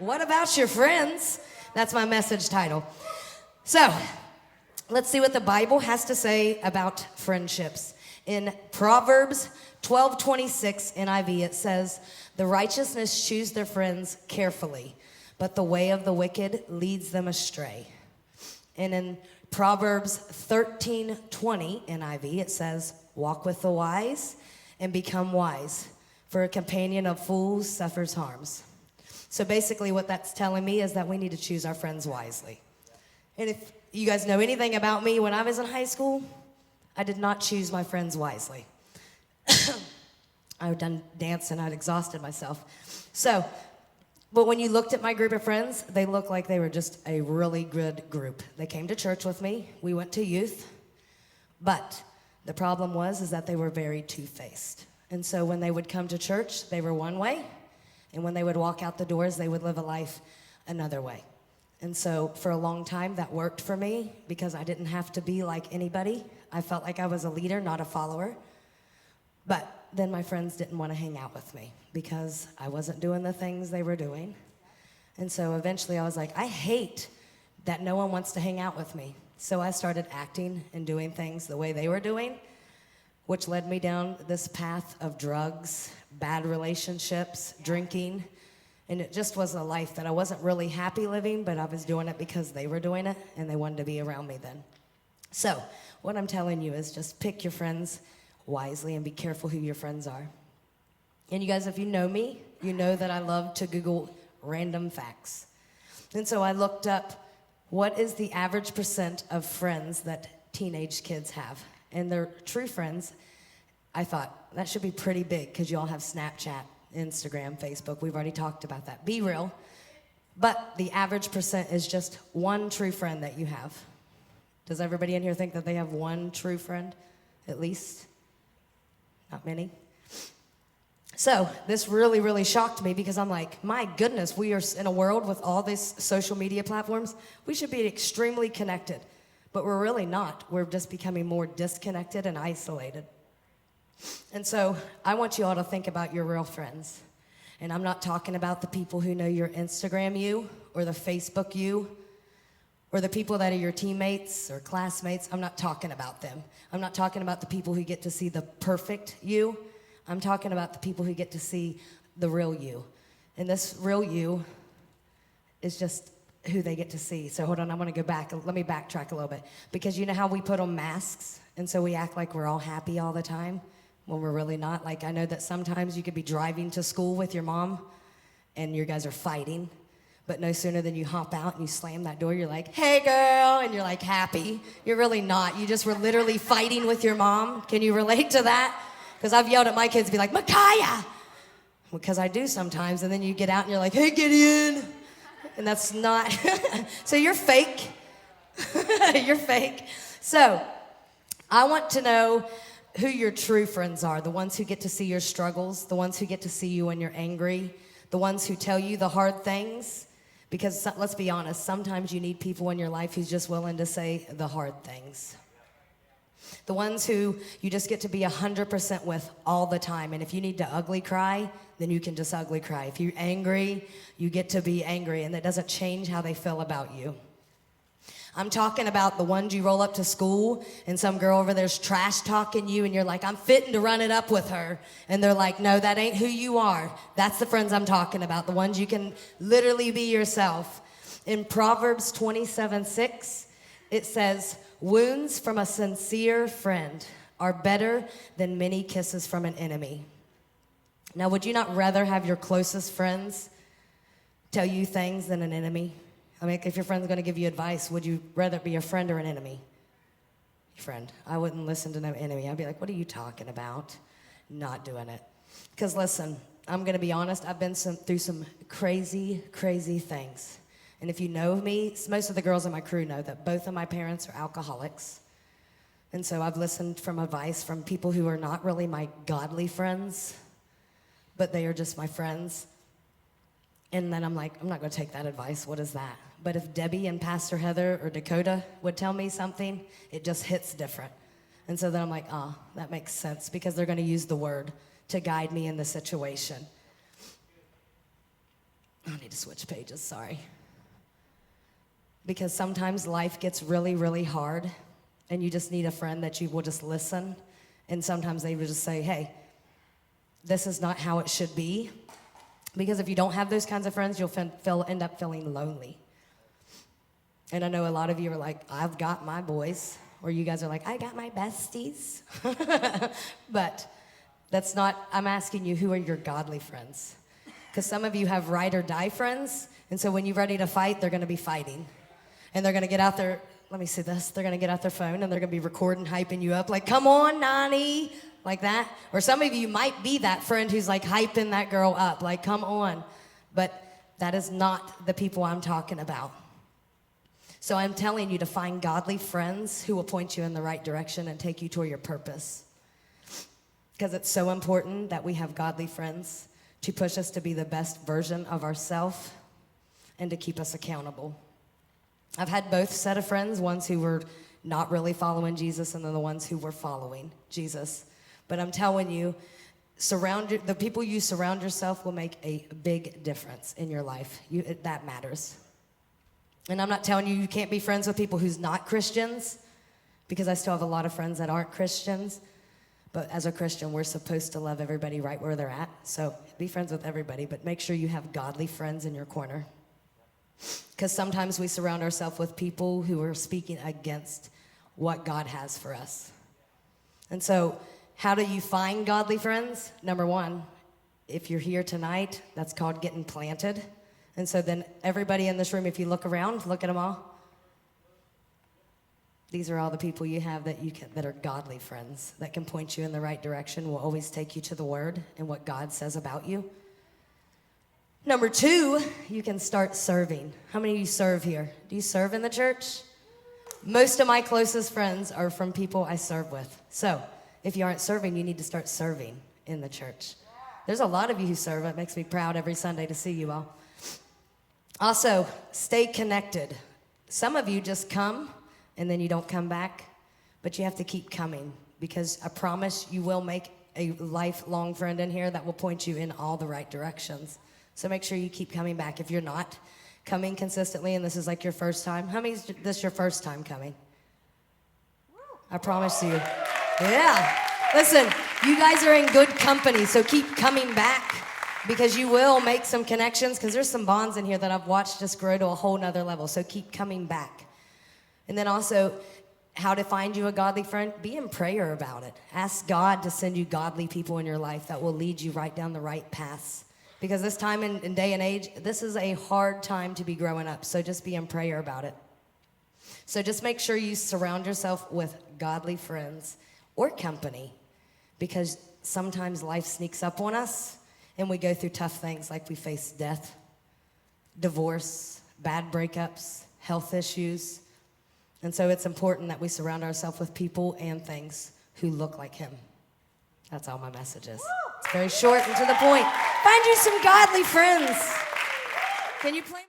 What about your friends? That's my message title. So, let's see what the Bible has to say about friendships. In Proverbs 12:26 NIV, it says, "The righteousness choose their friends carefully, but the way of the wicked leads them astray." And in Proverbs 13:20 NIV, it says, "Walk with the wise and become wise, for a companion of fools suffers harms." So basically what that's telling me is that we need to choose our friends wisely. And if you guys know anything about me, when I was in high school, I did not choose my friends wisely. I had done dance and I'd exhausted myself. But when you looked at my group of friends, they looked like they were just a really good group. They came to church with me. We went to youth. But the problem is that they were very two-faced. And so when they would come to church, they were one way. And when they would walk out the doors, they would live a life another way. And so for a long time, that worked for me because I didn't have to be like anybody. I felt like I was a leader, not a follower. But then my friends didn't want to hang out with me because I wasn't doing the things they were doing. And so eventually I was like, I hate that no one wants to hang out with me. So I started acting and doing things the way they were doing, which led me down this path of drugs, bad relationships, drinking. And it just was a life that I wasn't really happy living, but I was doing it because they were doing it and they wanted to be around me then. So what I'm telling you is just pick your friends wisely and be careful who your friends are. And you guys, if you know me, you know that I love to Google random facts. And so I looked up what is the average percent of friends that teenage kids have. And they're true friends. I thought that should be pretty big because you all have Snapchat, Instagram, Facebook. We've already talked about that. Be real. But the average percent is just one true friend that you have. Does everybody in here think that they have one true friend, at least? Not many. So this really, really shocked me because I'm like, my goodness, we are in a world with all these social media platforms. We should be extremely connected, but we're really not. We're just becoming more disconnected and isolated. And so I want you all to think about your real friends. And I'm not talking about the people who know your Instagram you or the Facebook you or the people that are your teammates or classmates. I'm not talking about them. I'm not talking about the people who get to see the perfect you. I'm talking about the people who get to see the real you. And this real you is just who they get to see. So hold on, I'm gonna go back. Let me backtrack a little bit. Because you know how we put on masks? And so we act like we're all happy all the time when we're really not. Like I know that sometimes you could be driving to school with your mom and you guys are fighting. But no sooner than you hop out and you slam that door, you're like, "Hey girl," and you're like happy. You're really not. You just were literally fighting with your mom. Can you relate to that? Because I've yelled at my kids to be like, "Micaiah," because I do sometimes. And then you get out and you're like, "Hey, Gideon." And that's not, so you're fake. You're fake. So I want to know who your true friends are, the ones who get to see your struggles, the ones who get to see you when you're angry, the ones who tell you the hard things. Because let's be honest, sometimes you need people in your life who's just willing to say the hard things. The ones who you just get to be 100% with all the time. And if you need to ugly cry, then you can just ugly cry. If you're angry, you get to be angry, and that doesn't change how they feel about you. I'm talking about the ones you roll up to school and some girl over there's trash talking you and you're like, "I'm fitting to run it up with her." And they're like, "No, that ain't who you are." That's the friends I'm talking about, the ones you can literally be yourself. In Proverbs 27:6, it says, "Wounds from a sincere friend are better than many kisses from an enemy." Now, would you not rather have your closest friends tell you things than an enemy? I mean, if your friend's going to give you advice, would you rather be a friend or an enemy? Your friend. I wouldn't listen to no enemy. I'd be like, "What are you talking about?" Not doing it. Because listen, I'm going to be honest. I've been through some crazy, crazy things. And if you know me, most of the girls in my crew know that both of my parents are alcoholics. And so I've listened from advice from people who are not really my godly friends, but they are just my friends. And then I'm like, I'm not going to take that advice. What is that? But if Debbie and Pastor Heather or Dakota would tell me something, it just hits different. And so then I'm like, that makes sense because they're going to use the word to guide me in the situation. I need to switch pages, sorry. Because sometimes life gets really, really hard, and you just need a friend that you will just listen. And sometimes they will just say, hey, this is not how it should be. Because if you don't have those kinds of friends, you'll end up feeling lonely. And I know a lot of you are like, I've got my boys. Or you guys are like, I got my besties. But that's not, I'm asking you, who are your godly friends? Because some of you have ride or die friends. And so when you're ready to fight, they're going to be fighting. And they're going to get out their, let me see this. They're going to get out their phone and they're going to be recording, hyping you up like, come on, Nani. Like that. Or some of you might be that friend who's like hyping that girl up, like, come on. But that is not the people I'm talking about. So I'm telling you to find godly friends who will point you in the right direction and take you toward your purpose. Because it's so important that we have godly friends to push us to be the best version of ourselves and to keep us accountable. I've had both set of friends, ones who were not really following Jesus and then the ones who were following Jesus. But I'm telling you, the people you surround yourself will make a big difference in your life. That matters. And I'm not telling you can't be friends with people who's not Christians, because I still have a lot of friends that aren't Christians. But as a Christian, we're supposed to love everybody right where they're at. So be friends with everybody, but make sure you have godly friends in your corner. Because sometimes we surround ourselves with people who are speaking against what God has for us. And so, how do you find godly friends? Number one, if you're here tonight, that's called getting planted. And so then everybody in this room, if you look around, look at them all. These are all the people you have that are godly friends, that can point you in the right direction, will always take you to the Word and what God says about you. Number two, you can start serving. How many of you serve here? Do you serve in the church? Most of my closest friends are from people I serve with. So, if you aren't serving, you need to start serving in the church. There's a lot of you who serve. It makes me proud every Sunday to see you all. Also, stay connected. Some of you just come and then you don't come back, but you have to keep coming, because I promise you will make a lifelong friend in here that will point you in all the right directions. So make sure you keep coming back. If you're not coming consistently and this is like your first time, how many is this your first time coming? I promise you. Yeah. Listen, you guys are in good company, so keep coming back, because you will make some connections, because there's some bonds in here that I've watched just grow to a whole nother level, so keep coming back. And then also, how to find you a godly friend, be in prayer about it. Ask God to send you godly people in your life that will lead you right down the right paths. Because this time and day and age, this is a hard time to be growing up, so just be in prayer about it. So just make sure you surround yourself with godly friends or company, because sometimes life sneaks up on us and we go through tough things, like we face death, divorce, bad breakups, health issues. And so it's important that we surround ourselves with people and things who look like him. That's all my message is. It's very short and to the point. Find you some godly friends. Can you play?